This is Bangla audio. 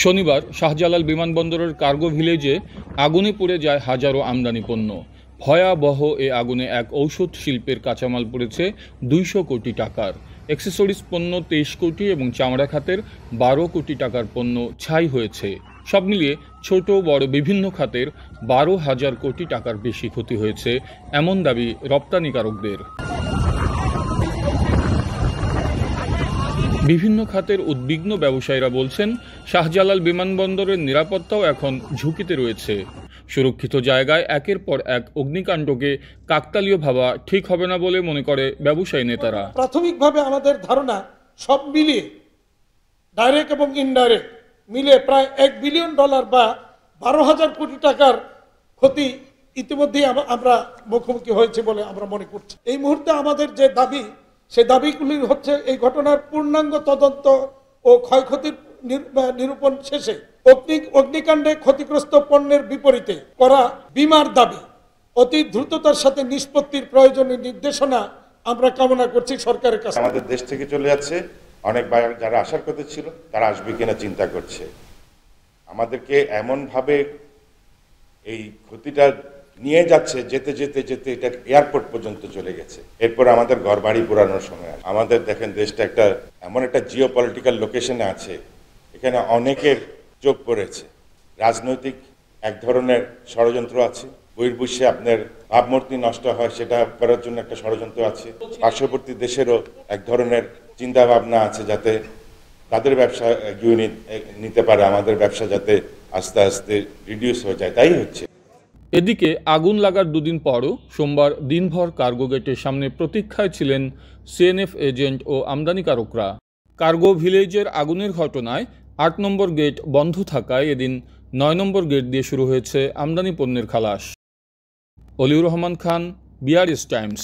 শনিবার শাহজালাল বিমানবন্দরের কার্গো ভিলেজে আগুনে পুড়ে যায় হাজারো আমদানি পণ্য। ভয়াবহ এ আগুনে এক ঔষধ শিল্পের কাঁচামাল পড়েছে 200 কোটি টাকার, অ্যাক্সেসরিজ পণ্য 23 কোটি এবং চামড়া খাতের 12 কোটি টাকার পণ্য ছাই হয়েছে। সব মিলিয়ে ছোট বড় বিভিন্ন খাতের 12,000 কোটি টাকার বেশি ক্ষতি হয়েছে, এমন দাবি রপ্তানিকারকদের। বিভিন্ন খাতের উদ্বিগ্ন ব্যবসায়ীরা বলছেন, শাহজালাল বিমানবন্দরের নিরাপত্তাও এখন ঝুঁকিতে রয়েছে। সুরক্ষিত জায়গায় একের পর এক অগ্নিকাণ্ডকে কাকতালীয় ভাবা ঠিক হবে না বলে মনে করে ব্যবসায়ী নেতারা। প্রাথমিকভাবে আমাদের ধারণা সব মিলিয়ে ডাইরেক্ট এবং ইনডাইরেক্ট মিলে প্রায় $1 বিলিয়ন বা 12,000 কোটি টাকার ক্ষতি ইতিমধ্যেই আমরা মুখোমুখি হয়েছে বলে আমরা মনে করছি। এই মুহূর্তে আমাদের যে দাবি, সেই দাবিগুলি হচ্ছে এই ঘটনার পূর্ণাঙ্গ তদন্ত ও ক্ষয়ক্ষতির নিরূপণ শেষে অগ্নিকাণ্ডে ক্ষতিগ্রস্ত পণ্যের বিপরীতে করা বীমার দাবি অতি দ্রুততার সাথে নিষ্পত্তির প্রয়োজনীয় নির্দেশনা আমরা কামনা করছি সরকারের কাছে। আমাদের দেশ থেকে চলে যাচ্ছে, অনেক বাইরে যারা আসার কথা ছিল তারা আসবে কিনা চিন্তা করছে। আমাদেরকে এমনভাবে এই ক্ষতিটা নিয়ে যাচ্ছে, যেতে যেতে যেতে এটা এয়ারপোর্ট পর্যন্ত চলে গেছে। এরপর আমাদের ঘর বাড়ি পোড়ানোর সময় আমাদের দেখেন দেশটা এমন একটা জিও পলিটিক্যাল লোকেশনে আছে, এখানে অনেকের চোখ পড়েছে। রাজনৈতিক এক ধরনের ষড়যন্ত্র আছে, বহির্বিশ্বে আপনার ভাবমূর্তি নষ্ট হয় সেটা করার জন্য একটা ষড়যন্ত্র আছে। পার্শ্ববর্তী দেশেরও এক ধরনের চিন্তা ভাবনা আছে যাতে তাদের ব্যবসা এগিয়ে নিতে পারে, আমাদের ব্যবসা যাতে আস্তে আস্তে রিডিউস হয়ে যায়, তাই হচ্ছে। এদিকে আগুন লাগার দুদিন পরও সোমবার দিনভর কার্গো গেটের সামনে প্রতীক্ষায় ছিলেন সিএনএফ এজেন্ট ও আমদানিকারকরা। কার্গো ভিলেজের আগুনের ঘটনায় 8 নম্বর গেট বন্ধ থাকায় এদিন 9 নম্বর গেট দিয়ে শুরু হয়েছে আমদানি পণ্যের খালাস। Oliur Rahman Khan, BRS Times.